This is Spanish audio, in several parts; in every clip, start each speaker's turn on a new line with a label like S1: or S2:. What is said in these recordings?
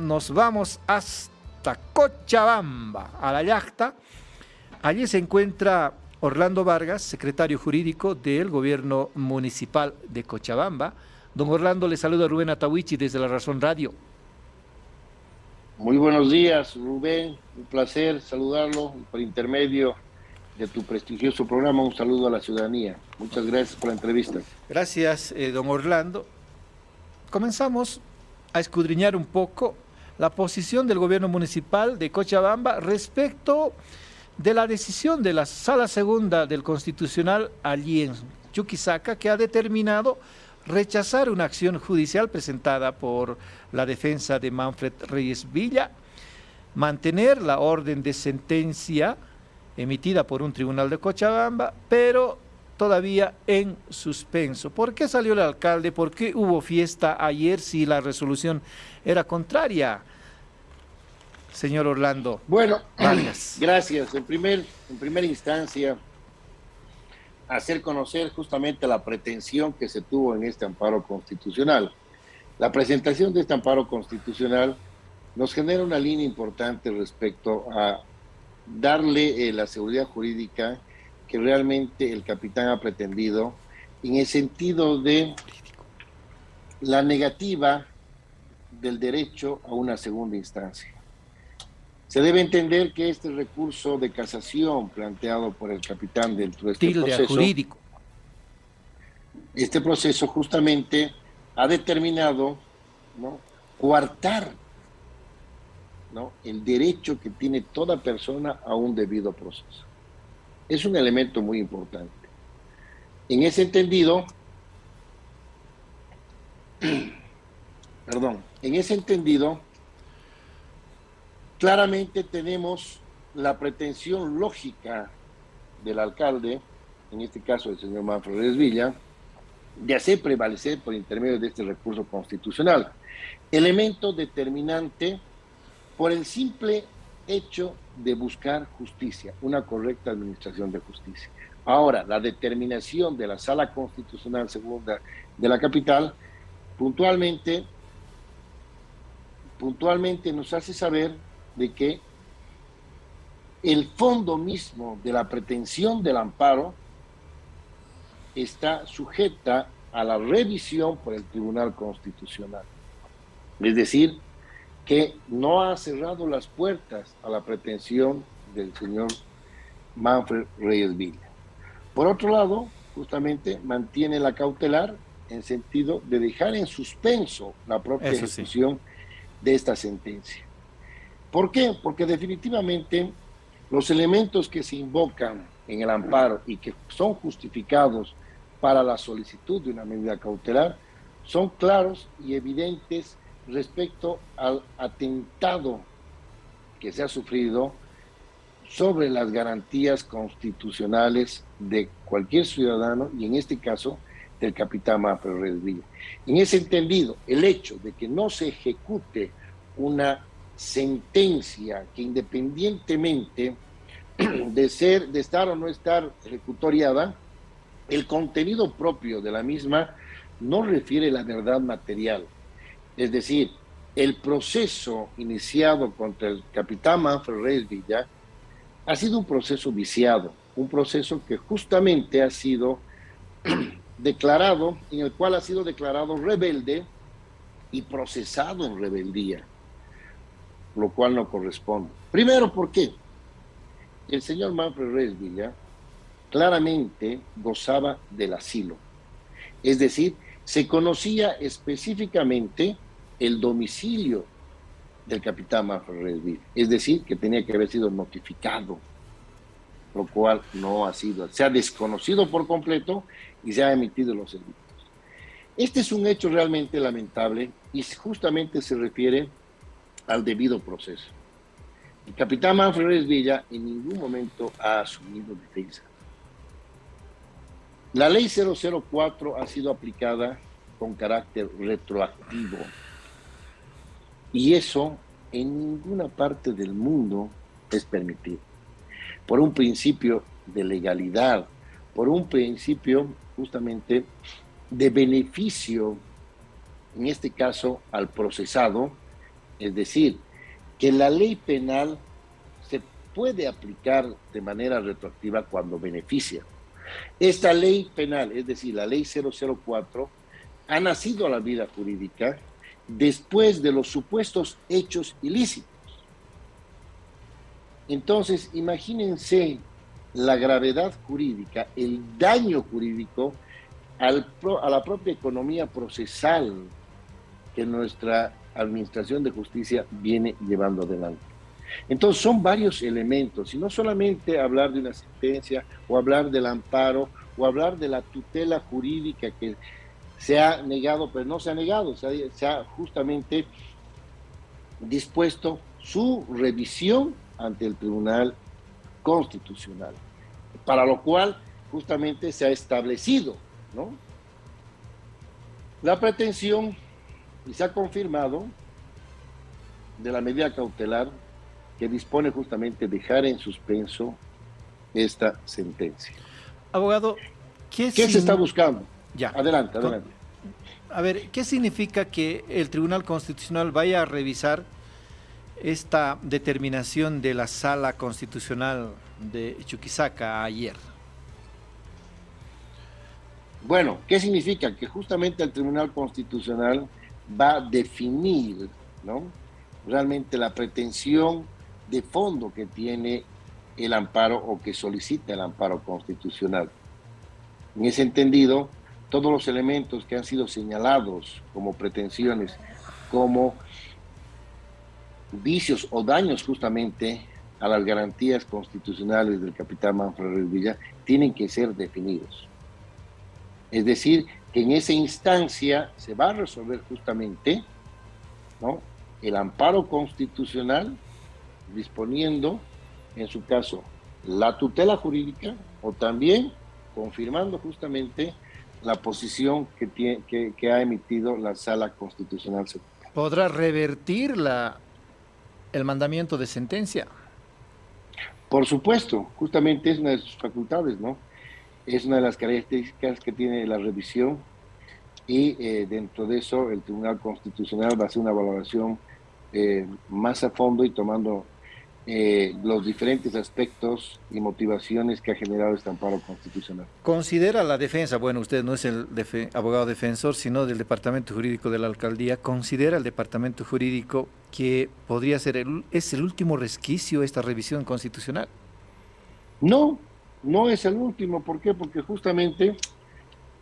S1: nos vamos hasta Cochabamba, a la Llacta. Allí se encuentra Orlando Vargas, secretario jurídico del Gobierno Municipal de Cochabamba. Don Orlando, le saluda Rubén Atahuichi desde La Razón Radio.
S2: Muy buenos días, Rubén. Un placer saludarlo por intermedio de tu prestigioso programa. Un saludo a la ciudadanía. Muchas gracias por la entrevista.
S1: Gracias, don Orlando. Comenzamos a escudriñar un poco la posición del Gobierno Municipal de Cochabamba respecto de la decisión de la Sala Segunda del Constitucional allí en Chuquisaca, que ha determinado rechazar una acción judicial presentada por la defensa de Manfred Reyes Villa, mantener la orden de sentencia emitida por un tribunal de Cochabamba, pero todavía en suspenso. ¿Por qué salió el alcalde? ¿Por qué hubo fiesta ayer si la resolución era contraria? Señor Orlando.
S2: Bueno,
S1: Vargas.
S2: Gracias. En primera instancia, hacer conocer justamente la pretensión que se tuvo en este amparo constitucional. La presentación de este amparo constitucional nos genera una línea importante respecto a darle la seguridad jurídica que realmente el capitán ha pretendido en el sentido de la negativa del derecho a una segunda instancia. Se debe entender que este recurso de casación planteado por el capitán dentro de este proceso
S1: jurídico,
S2: este proceso justamente ha determinado, ¿no?, coartar, ¿no?, el derecho que tiene toda persona a un debido proceso. Es un elemento muy importante. En ese entendido, claramente tenemos la pretensión lógica del alcalde, en este caso el señor Manfred Reyes Villa, de hacer prevalecer por intermedio de este recurso constitucional, elemento determinante por el simple hecho de buscar justicia, una correcta administración de justicia. Ahora, la determinación de la Sala Constitucional Segunda de la capital puntualmente nos hace saber de que el fondo mismo de la pretensión del amparo está sujeta a la revisión por el Tribunal Constitucional. Es decir, que no ha cerrado las puertas a la pretensión del señor Manfred Reyes Villa. Por otro lado, justamente mantiene la cautelar en sentido de dejar en suspenso la propia ejecución de esta sentencia. ¿Por qué? Porque definitivamente los elementos que se invocan en el amparo y que son justificados para la solicitud de una medida cautelar son claros y evidentes respecto al atentado que se ha sufrido sobre las garantías constitucionales de cualquier ciudadano y en este caso del capitán Manfred Reyes Villa. En ese entendido, el hecho de que no se ejecute una sentencia que independientemente de estar o no estar ejecutoriada, el contenido propio de la misma no refiere la verdad material. Es decir, el proceso iniciado contra el capitán Manfred Reyes Villa ha sido un proceso viciado, un proceso que justamente ha sido declarado, en el cual ha sido declarado rebelde y procesado en rebeldía, lo cual no corresponde. Primero, ¿por qué? El señor Manfred Reyes Villa claramente gozaba del asilo. Es decir, se conocía específicamente el domicilio del capitán Manfred Reyes Villa. Es decir, que tenía que haber sido notificado, lo cual no ha sido. Se ha desconocido por completo y se ha emitido los servicios. Este es un hecho realmente lamentable y justamente se refiere al debido proceso. El capitán Manfred Reyes Villa en ningún momento ha asumido defensa. La ley 004 ha sido aplicada con carácter retroactivo y eso en ninguna parte del mundo es permitido. Por un principio de legalidad, por un principio justamente de beneficio, en este caso al procesado, Es decir, que la ley penal se puede aplicar de manera retroactiva cuando beneficia. Esta ley penal, es decir, la ley 004, ha nacido a la vida jurídica después de los supuestos hechos ilícitos. Entonces, imagínense la gravedad jurídica, el daño jurídico a la propia economía procesal que nuestra Administración de Justicia viene llevando adelante. Entonces, son varios elementos, y no solamente hablar de una sentencia, o hablar del amparo, o hablar de la tutela jurídica que se ha negado, pero no se ha negado, se ha justamente dispuesto su revisión ante el Tribunal Constitucional, para lo cual justamente se ha establecido, ¿no?, la pretensión, y se ha confirmado, de la medida cautelar que dispone justamente dejar en suspenso esta sentencia.
S1: Abogado,
S2: ¿qué se está buscando?
S1: Ya.
S2: Adelante.
S1: A ver, ¿qué significa que el Tribunal Constitucional vaya a revisar esta determinación de la Sala Constitucional de Chuquisaca ayer?
S2: Bueno, ¿qué significa? Que justamente el Tribunal Constitucional va a definir, ¿no?, realmente la pretensión de fondo que tiene el amparo, o que solicita el amparo constitucional. En ese entendido, todos los elementos que han sido señalados como pretensiones, como vicios o daños justamente a las garantías constitucionales del capitán Manfred Reyes Villa, tienen que ser definidos. Es decir, que en esa instancia se va a resolver justamente, ¿no?, el amparo constitucional, disponiendo, en su caso, la tutela jurídica, o también confirmando justamente la posición que ha emitido la Sala Constitucional.
S1: ¿Podrá revertir el mandamiento de sentencia?
S2: Por supuesto, justamente es una de sus facultades, ¿no? Es una de las características que tiene la revisión, y dentro de eso el Tribunal Constitucional va a hacer una valoración más a fondo, y tomando los diferentes aspectos y motivaciones que ha generado este amparo constitucional.
S1: ¿Considera la defensa, bueno, usted no es el abogado defensor, sino del Departamento Jurídico de la Alcaldía, considera el Departamento Jurídico que podría ser es el último resquicio esta revisión constitucional?
S2: No, no es el último. ¿Por qué? Porque justamente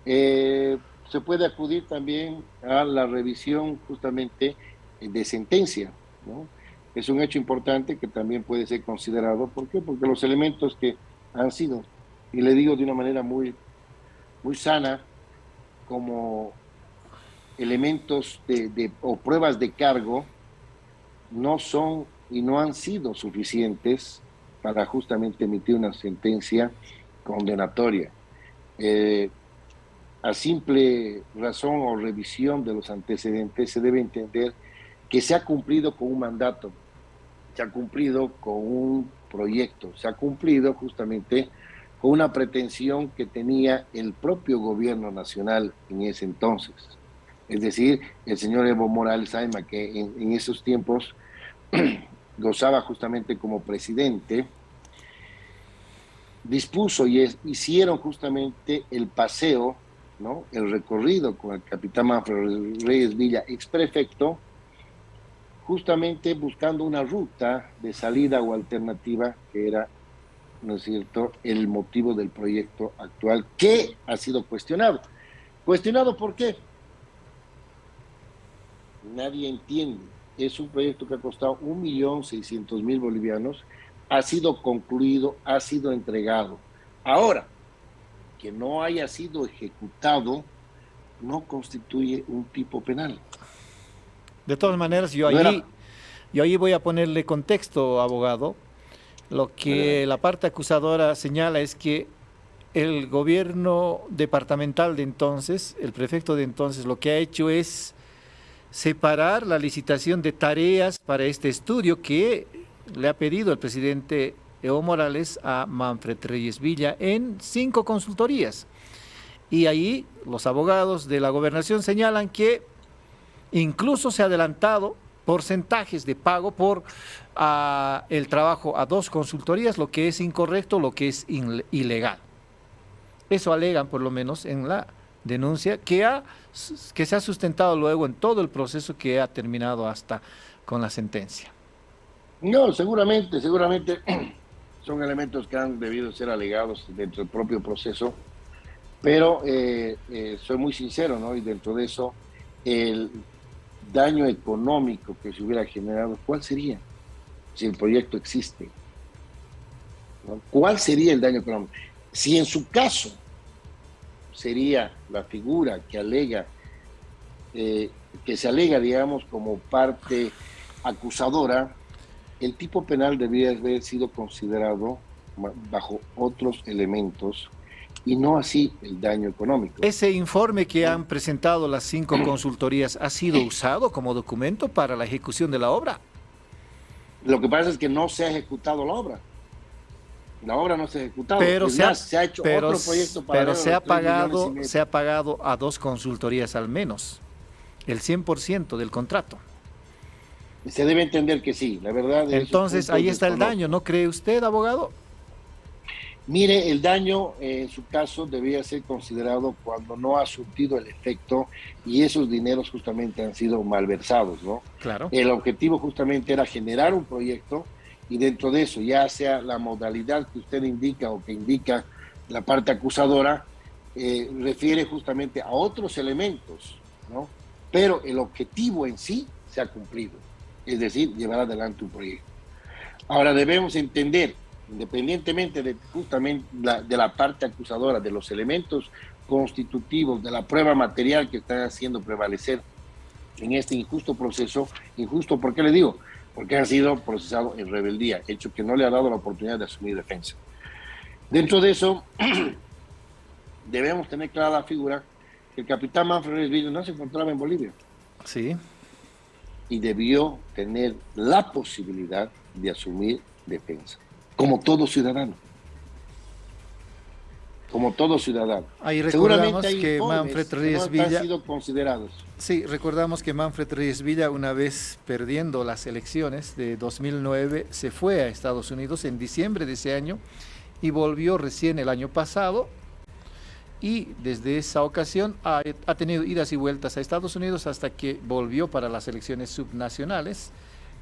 S2: se puede acudir también a la revisión justamente de sentencia, ¿no? Es un hecho importante que también puede ser considerado. ¿Por qué? Porque los elementos que han sido, y le digo de una manera muy, muy sana, como elementos o pruebas de cargo, no son y no han sido suficientes para justamente emitir una sentencia condenatoria. A simple razón o revisión de los antecedentes, se debe entender que se ha cumplido con un mandato, se ha cumplido con un proyecto, se ha cumplido justamente con una pretensión que tenía el propio gobierno nacional en ese entonces. Es decir, el señor Evo Morales Ayma, que en esos tiempos gozaba justamente como presidente, dispuso y hicieron justamente el paseo, ¿no?, el recorrido con el capitán Manfred Reyes Villa, exprefecto, justamente buscando una ruta de salida o alternativa que era, ¿no es cierto?, el motivo del proyecto actual, que ha sido cuestionado. ¿Cuestionado por qué? Nadie entiende. Es un proyecto que ha costado 1.600.000 bolivianos, ha sido concluido, ha sido entregado. Ahora, que no haya sido ejecutado no constituye un tipo penal.
S1: De todas maneras, yo ahí voy a ponerle contexto, abogado. Lo que la parte acusadora señala es que el gobierno departamental de entonces, el prefecto de entonces, lo que ha hecho es separar la licitación de tareas para este estudio que le ha pedido el presidente Evo Morales a Manfred Reyes Villa en 5 consultorías. Y ahí los abogados de la gobernación señalan que incluso se ha adelantado porcentajes de pago por el trabajo a dos consultorías, lo que es incorrecto, lo que es ilegal. Eso alegan por lo menos en la denuncia que se ha sustentado luego en todo el proceso que ha terminado hasta con la sentencia.
S2: No, seguramente son elementos que han debido ser alegados dentro del propio proceso, pero soy muy sincero, ¿no? Y dentro de eso, el daño económico que se hubiera generado, ¿cuál sería? Si el proyecto existe, ¿no? ¿Cuál sería el daño económico? Si en su caso sería la figura que alega, que se alega, digamos, como parte acusadora, el tipo penal debería haber sido considerado bajo otros elementos y no así el daño económico.
S1: ¿Ese informe que han presentado las 5 consultorías ha sido usado como documento para la ejecución de la obra?
S2: Lo que pasa es que no se ha ejecutado la obra. La obra no se ha ejecutado.
S1: Pero se ha
S2: hecho otro proyecto para
S1: pero se ha pagado a 2 consultorías al menos, el 100% del contrato.
S2: Se debe entender que sí, la verdad.
S1: Entonces, ahí está el daño, ¿no cree usted, abogado?
S2: Mire, el daño en su caso debía ser considerado cuando no ha surtido el efecto y esos dineros justamente han sido malversados, ¿no?
S1: Claro.
S2: El objetivo justamente era generar un proyecto y dentro de eso, ya sea la modalidad que usted indica o que indica la parte acusadora, refiere justamente a otros elementos, ¿no? Pero el objetivo en sí se ha cumplido, es decir, llevar adelante un proyecto. Ahora debemos entender, independientemente de justamente de la parte acusadora, de los elementos constitutivos, de la prueba material que están haciendo prevalecer en este injusto proceso, injusto, ¿por qué le digo? Porque han sido procesados en rebeldía, hecho que no le ha dado la oportunidad de asumir defensa. Dentro de eso, debemos tener clara la figura que el capitán Manfred Reyes Villa no se encontraba en Bolivia.
S1: Sí.
S2: Y debió tener la posibilidad de asumir defensa, como todo ciudadano. Como todo ciudadano.
S1: Ahí recordamos que
S2: Manfred Reyes Villa han sido considerados.
S1: Sí, recordamos que Manfred Reyes Villa, una vez perdiendo las elecciones de 2009, se fue a Estados Unidos en diciembre de ese año y volvió recién el año pasado. Y desde esa ocasión ha tenido idas y vueltas a Estados Unidos hasta que volvió para las elecciones subnacionales.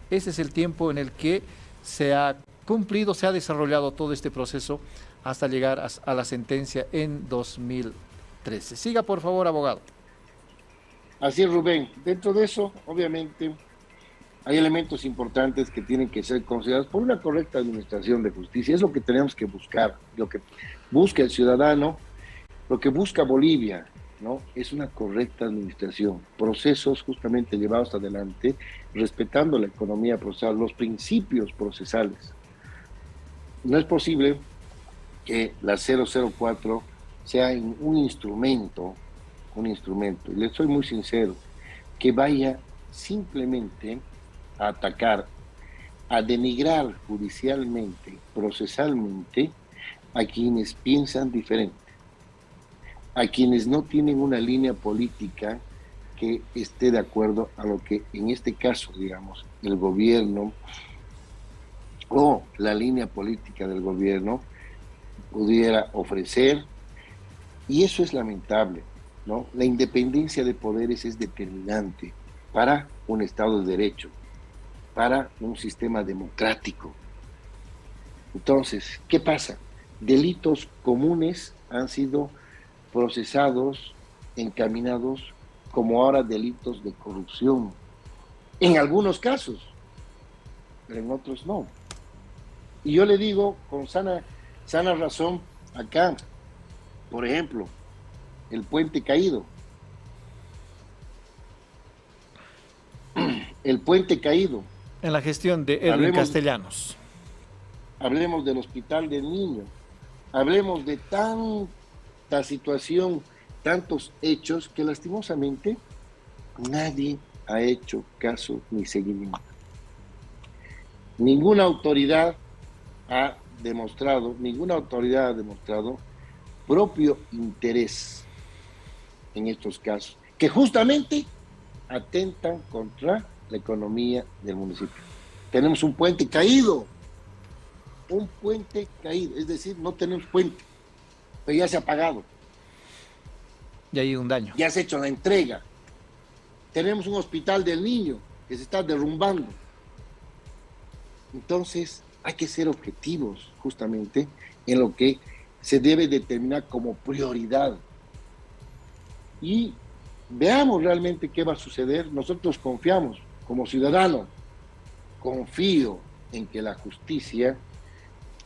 S1: Ese es el tiempo en el que se ha cumplido, se ha desarrollado todo este proceso hasta llegar a la sentencia en 2013. Siga, por favor, abogado.
S2: Así es, Rubén. Dentro de eso, obviamente, hay elementos importantes que tienen que ser considerados por una correcta administración de justicia. Es lo que tenemos que buscar, lo que busca el ciudadano, lo que busca Bolivia, ¿no? Es una correcta administración, procesos justamente llevados adelante, respetando la economía procesal, los principios procesales. No es posible que la 004 sea un instrumento, y le soy muy sincero, que vaya simplemente a atacar, a denigrar judicialmente, procesalmente, a quienes piensan diferente, a quienes no tienen una línea política que esté de acuerdo a lo que en este caso, digamos, el gobierno o la línea política del gobierno pudiera ofrecer, y eso es lamentable, ¿no? La independencia de poderes es determinante para un Estado de Derecho, para un sistema democrático. Entonces, ¿qué pasa? Delitos comunes han sido procesados, encaminados, como ahora delitos de corrupción. En algunos casos, pero en otros no. Y yo le digo con sana razón acá, por ejemplo, el puente caído. El puente caído.
S1: En la gestión de Edwin Castellanos.
S2: Hablemos del Hospital del Niño. Hablemos de tanta situación, tantos hechos que lastimosamente nadie ha hecho caso ni seguimiento. Ninguna autoridad ha demostrado propio interés en estos casos, que justamente atentan contra la economía del municipio. Tenemos un puente caído, es decir, no tenemos puente, pero ya se ha pagado.
S1: Y hay un daño.
S2: Ya se ha hecho la entrega. Tenemos un hospital del niño que se está derrumbando. Entonces, hay que ser objetivos justamente en lo que se debe determinar como prioridad. Y veamos realmente qué va a suceder. Nosotros confiamos, como ciudadano, confío en que la justicia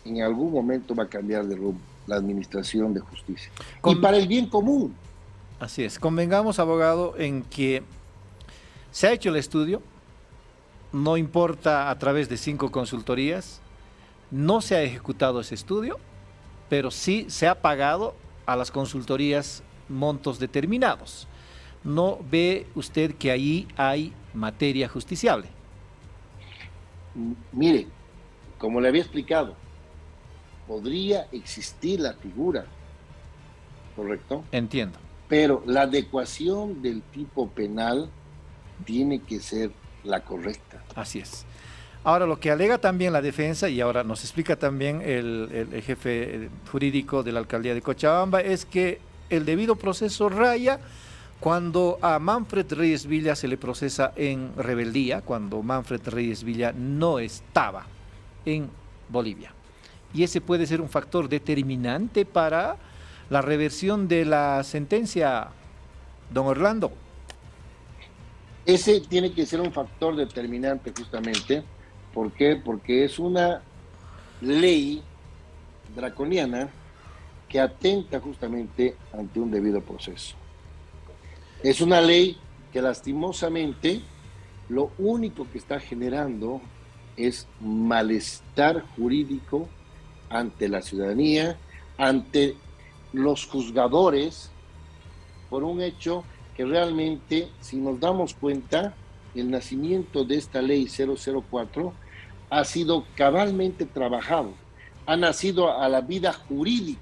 S2: en algún momento va a cambiar de rumbo, la administración de justicia. Y para el bien común.
S1: Así es. Convengamos, abogado, en que se ha hecho el estudio, no importa a través de 5 consultorías, no se ha ejecutado ese estudio, pero sí se ha pagado a las consultorías montos determinados. ¿No ve usted que ahí hay materia justiciable?
S2: Mire, como le había explicado, podría existir la figura, ¿correcto?
S1: Entiendo.
S2: Pero la adecuación del tipo penal tiene que ser la correcta.
S1: Así es. Ahora, lo que alega también la defensa, y ahora nos explica también el jefe jurídico de la alcaldía de Cochabamba, es que el debido proceso raya cuando a Manfred Reyes Villa se le procesa en rebeldía, cuando Manfred Reyes Villa no estaba en Bolivia. Y ese puede ser un factor determinante para la reversión de la sentencia, don Orlando.
S2: Ese tiene que ser un factor determinante justamente. ¿Por qué? Porque es una ley draconiana que atenta justamente ante un debido proceso. Es una ley que lastimosamente lo único que está generando es malestar jurídico ante la ciudadanía, ante los juzgadores, por un hecho que realmente, si nos damos cuenta, el nacimiento de esta ley 004 ha sido cabalmente trabajado, ha nacido a la vida jurídica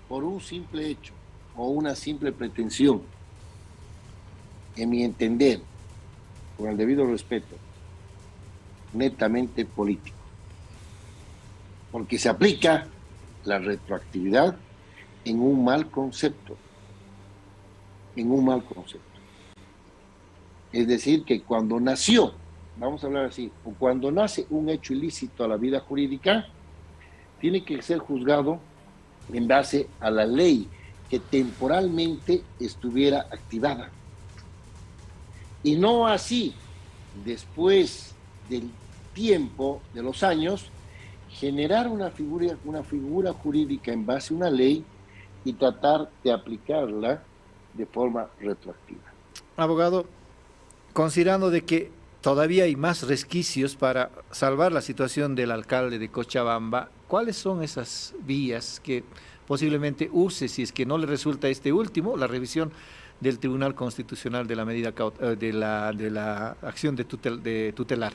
S2: por un simple hecho o una simple pretensión, en mi entender, con el debido respeto, netamente político, porque se aplica la retroactividad en un mal concepto, Es decir, que cuando nació, vamos a hablar así, o cuando nace un hecho ilícito a la vida jurídica, tiene que ser juzgado en base a la ley que temporalmente estuviera activada. Y no así, después del tiempo, de los años, generar una figura jurídica en base a una ley y tratar de aplicarla de forma retroactiva.
S1: Abogado, considerando de que todavía hay más resquicios para salvar la situación del alcalde de Cochabamba, ¿cuáles son esas vías que posiblemente use si es que no le resulta este último, la revisión del Tribunal Constitucional de la medida de la acción de tutelar?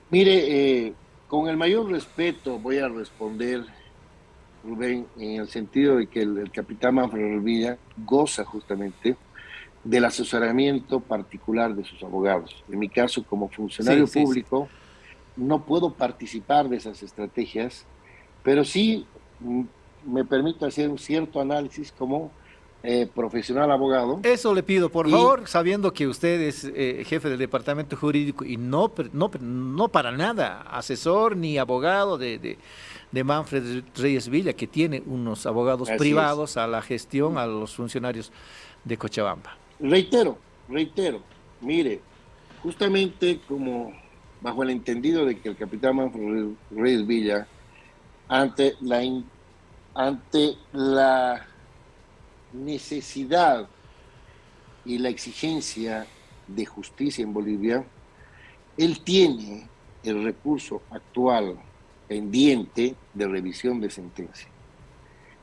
S2: Mire, con el mayor respeto voy a responder, Rubén, en el sentido de que el capitán Manfred Villa goza justamente del asesoramiento particular de sus abogados. En mi caso, como funcionario público, no puedo participar de esas estrategias, pero sí me permito hacer un cierto análisis como profesional abogado.
S1: Eso le pido, por favor, sabiendo que usted es jefe del departamento jurídico y no para nada asesor ni abogado de Manfred Reyes Villa, que tiene unos abogados privados a la gestión, a los funcionarios de Cochabamba.
S2: Reitero, mire, justamente como bajo el entendido de que el capitán Manfred Reyes Villa, ante la necesidad y la exigencia de justicia en Bolivia, él tiene el recurso actual pendiente de revisión de sentencia.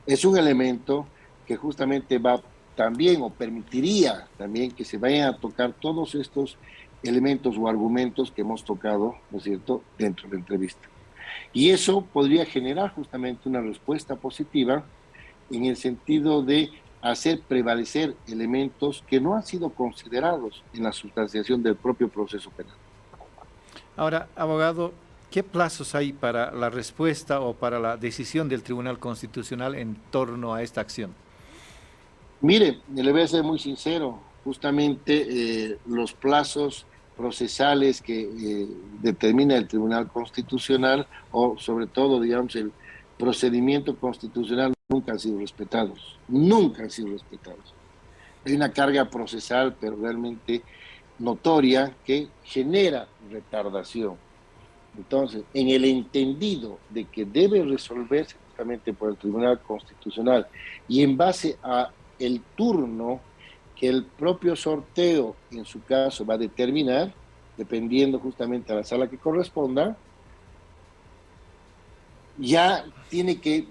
S2: Es un elemento que justamente va también o permitiría también que se vayan a tocar todos estos elementos o argumentos que hemos tocado, ¿no es cierto?, dentro de la entrevista. Y eso podría generar justamente una respuesta positiva en el sentido de hacer prevalecer elementos que no han sido considerados en la sustanciación del propio proceso penal.
S1: Ahora, abogado, ¿qué plazos hay para la respuesta o para la decisión del Tribunal Constitucional en torno a esta acción?
S2: Mire, le voy a ser muy sincero, justamente los plazos procesales que determina el Tribunal Constitucional o sobre todo, digamos, el procedimiento constitucional nunca han sido respetados, nunca han sido respetados. Hay una carga procesal, pero realmente notoria, que genera retardación. Entonces, en el entendido de que debe resolverse justamente por el Tribunal Constitucional y en base a el turno que el propio sorteo, en su caso, va a determinar, dependiendo justamente a la sala que corresponda, ya tiene que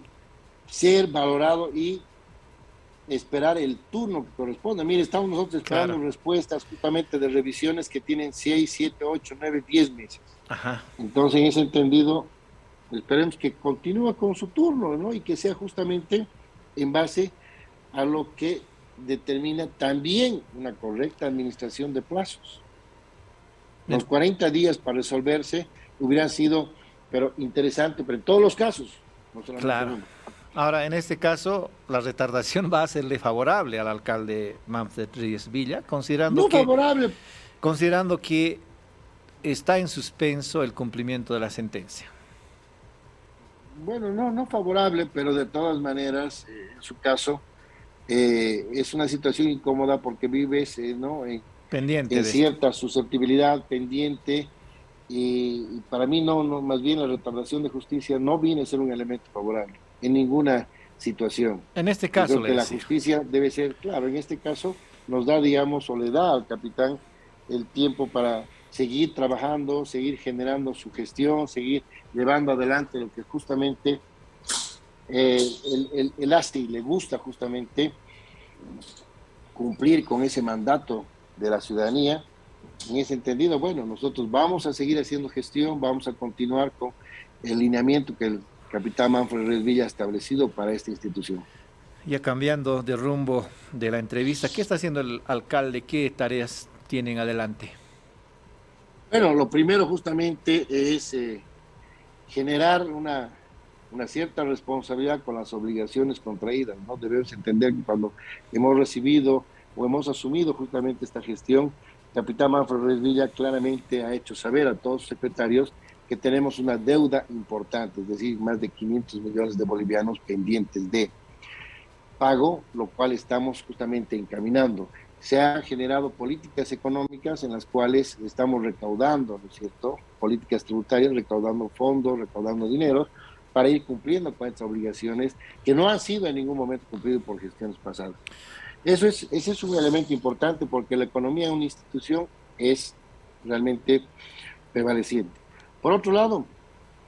S2: ser valorado y esperar el turno que corresponda. Mire, estamos nosotros esperando respuestas justamente de revisiones que tienen 6, 7, 8, 9, 10 meses.
S1: Ajá.
S2: Entonces, en ese entendido, esperemos que continúe con su turno, ¿no? Y que sea justamente en base a lo que determina también una correcta administración de plazos. Los 40 días para resolverse hubieran sido, pero interesante, pero en todos los casos, no solamente
S1: claro.
S2: en uno.
S1: Ahora, en este caso, la retardación va a serle favorable al alcalde Manfred Reyes Villa,
S2: No favorable.
S1: Considerando que está en suspenso el cumplimiento de la sentencia.
S2: Bueno, no favorable, pero de todas maneras, en su caso, es una situación incómoda porque vives ¿no?
S1: pendiente
S2: en cierta susceptibilidad, pendiente, y para mí más bien la retardación de justicia no viene a ser un elemento favorable en ninguna situación.
S1: En este caso,
S2: creo que la justicia debe ser, claro, en este caso nos da, digamos, o le da al capitán el tiempo para seguir trabajando, seguir generando su gestión, seguir llevando adelante lo que justamente el ASTI le gusta justamente cumplir con ese mandato de la ciudadanía. En ese entendido, bueno, nosotros vamos a seguir haciendo gestión, vamos a continuar con el lineamiento que el capitán Manfred Reyes Villa ha establecido para esta institución.
S1: Ya cambiando de rumbo de la entrevista, ¿qué está haciendo el alcalde? ¿Qué tareas tienen adelante?
S2: Bueno, lo primero justamente es generar una cierta responsabilidad con las obligaciones contraídas, ¿no? Debemos entender que cuando hemos recibido o hemos asumido justamente esta gestión, el capitán Manfred Reyes Villa claramente ha hecho saber a todos sus secretarios que tenemos una deuda importante, es decir, más de 500 millones de bolivianos pendientes de pago, lo cual estamos justamente encaminando. Se han generado políticas económicas en las cuales estamos recaudando, ¿no es cierto? Políticas tributarias, recaudando fondos, recaudando dinero, para ir cumpliendo con estas obligaciones que no han sido en ningún momento cumplidas por gestiones pasadas. Ese es un elemento importante porque la economía de una institución es realmente prevaleciente. Por otro lado,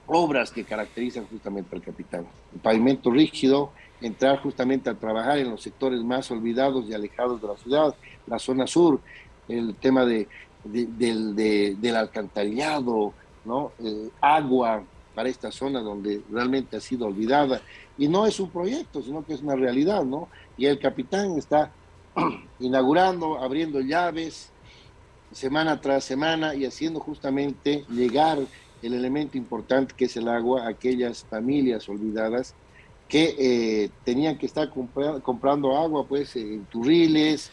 S2: obras que caracterizan justamente al capitán. El pavimento rígido, entrar justamente a trabajar en los sectores más olvidados y alejados de la ciudad, la zona sur, el tema del alcantarillado, ¿no? Agua para esta zona donde realmente ha sido olvidada. Y no es un proyecto, sino que es una realidad, ¿no? Y el capitán está inaugurando, abriendo llaves, semana tras semana y haciendo justamente llegar el elemento importante que es el agua a aquellas familias olvidadas que tenían que estar comprando agua pues en turriles.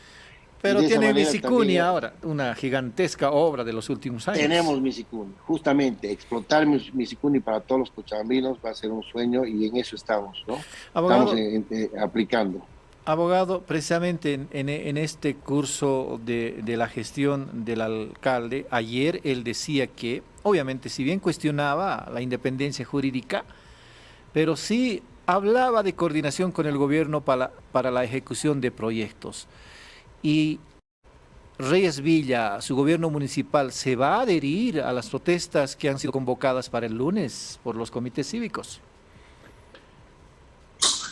S1: Pero tiene Misicuni ahora, una gigantesca obra de los últimos años.
S2: Tenemos Misicuni, justamente explotar Misicuni para todos los cochabambinos va a ser un sueño y en eso estamos, ¿no?
S1: Abogado,
S2: estamos aplicando.
S1: Abogado, precisamente en este curso de la gestión del alcalde, ayer él decía que, obviamente, si bien cuestionaba la independencia jurídica, pero sí hablaba de coordinación con el gobierno para la ejecución de proyectos. Y Reyes Villa, su gobierno municipal, ¿se va a adherir a las protestas que han sido convocadas para el lunes por los comités cívicos?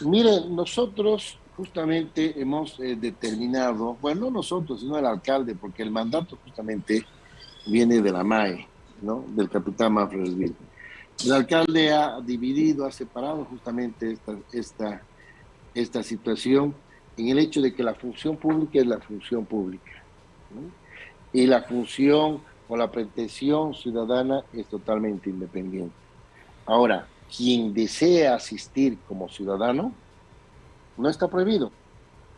S2: Mire, nosotros justamente hemos determinado, bueno, no nosotros, sino el alcalde, porque el mandato justamente viene de la MAE, ¿no? Del capitán Manfred Reyes Villa. El alcalde ha dividido, ha separado justamente esta situación en el hecho de que la función pública es la función pública, ¿no? Y la función o la pretensión ciudadana es totalmente independiente. Ahora, quien desea asistir como ciudadano, no está prohibido,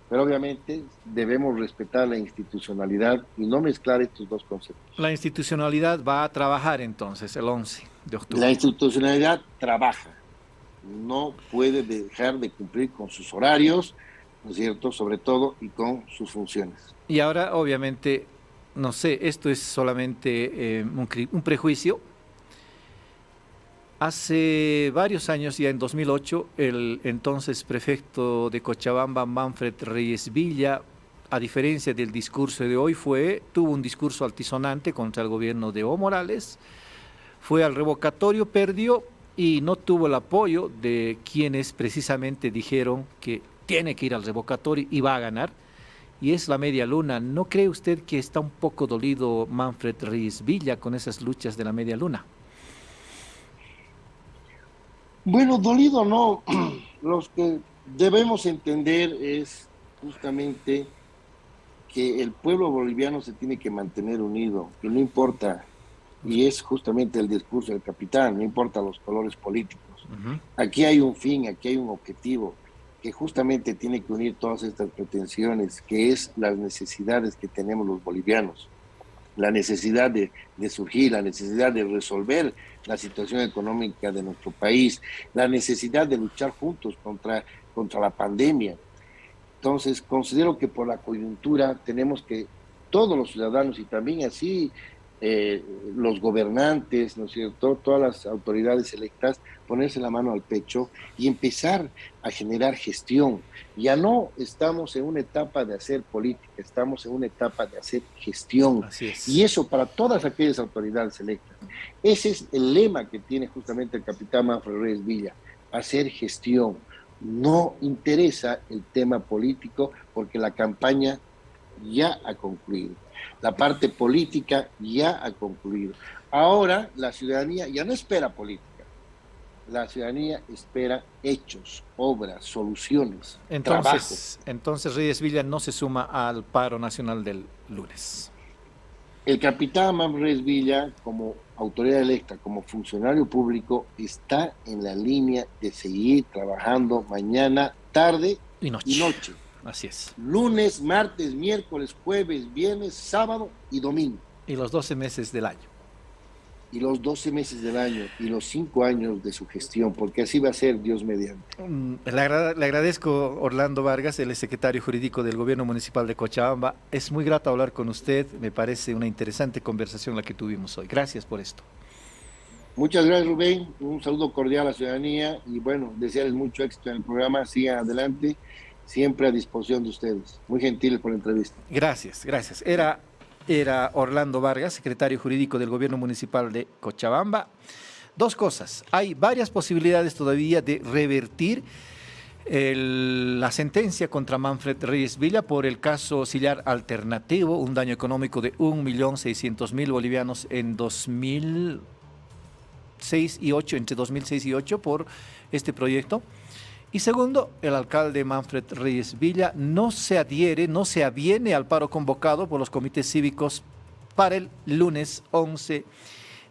S2: pero obviamente debemos respetar la institucionalidad y no mezclar estos dos conceptos.
S1: La institucionalidad va a trabajar entonces el 11 de octubre.
S2: La institucionalidad trabaja, no puede dejar de cumplir con sus horarios, ¿no es cierto?, sobre todo, y con sus funciones.
S1: Y ahora, obviamente, no sé, esto es solamente un prejuicio. Hace varios años, ya en 2008, el entonces prefecto de Cochabamba, Manfred Reyes Villa, a diferencia del discurso de hoy, tuvo un discurso altisonante contra el gobierno de Evo Morales, fue al revocatorio, perdió y no tuvo el apoyo de quienes precisamente dijeron que tiene que ir al revocatorio y va a ganar, y es la media luna. ¿No cree usted que está un poco dolido Manfred Reyes Villa con esas luchas de la media luna?
S2: Bueno, dolido no, los que debemos entender es justamente que el pueblo boliviano se tiene que mantener unido, que no importa, y es justamente el discurso del capitán, no importa los colores políticos. Aquí hay un fin, aquí hay un objetivo que justamente tiene que unir todas estas pretensiones, que es las necesidades que tenemos los bolivianos, la necesidad de surgir, la necesidad de resolver la situación económica de nuestro país, la necesidad de luchar juntos contra la pandemia. Entonces, considero que por la coyuntura tenemos que, todos los ciudadanos y también así los gobernantes, ¿no es cierto?, todas las autoridades electas, ponerse la mano al pecho y empezar a generar gestión. Ya no estamos en una etapa de hacer política, estamos en una etapa de hacer gestión.
S1: Así es.
S2: Y eso para todas aquellas autoridades electas. Ese es el lema que tiene justamente el capitán Manfred Reyes Villa, hacer gestión. No interesa el tema político porque la campaña ya ha concluido. La parte política ya ha concluido. Ahora la ciudadanía ya no espera política. La ciudadanía espera hechos, obras, soluciones, trabajo.
S1: Entonces Reyes Villa no se suma al paro nacional del lunes.
S2: El capitán Manfred Reyes Villa, como autoridad electa, como funcionario público, está en la línea de seguir trabajando mañana, tarde y noche.
S1: Así es.
S2: Lunes, martes, miércoles, jueves, viernes, sábado y domingo.
S1: Y los 12 meses del año.
S2: Y los 12 meses del año y los 5 años de su gestión, porque así va a ser, Dios mediante.
S1: Le agradezco, Orlando Vargas, el secretario jurídico del Gobierno Municipal de Cochabamba. Es muy grato hablar con usted, me parece una interesante conversación la que tuvimos hoy. Gracias por esto.
S2: Muchas gracias, Rubén. Un saludo cordial a la ciudadanía y bueno, desearles mucho éxito en el programa. Sigan adelante, siempre a disposición de ustedes. Muy gentiles por la entrevista.
S1: Gracias, gracias. Era Orlando Vargas, secretario jurídico del Gobierno Municipal de Cochabamba. Dos cosas. Hay varias posibilidades todavía de revertir la sentencia contra Manfred Reyes Villa por el caso Sillar Alternativo, un daño económico de 1.600.000 bolivianos en 2006 y 2008, entre 2006 y 2008 por este proyecto. Y segundo, el alcalde Manfred Reyes Villa no se aviene al paro convocado por los comités cívicos para el lunes 11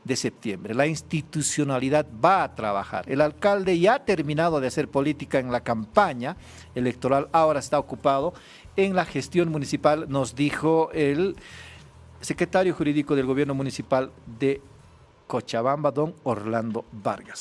S1: de septiembre. La institucionalidad va a trabajar. El alcalde ya ha terminado de hacer política en la campaña electoral, ahora está ocupado en la gestión municipal, nos dijo el secretario jurídico del Gobierno Municipal de Cochabamba, don Orlando Vargas.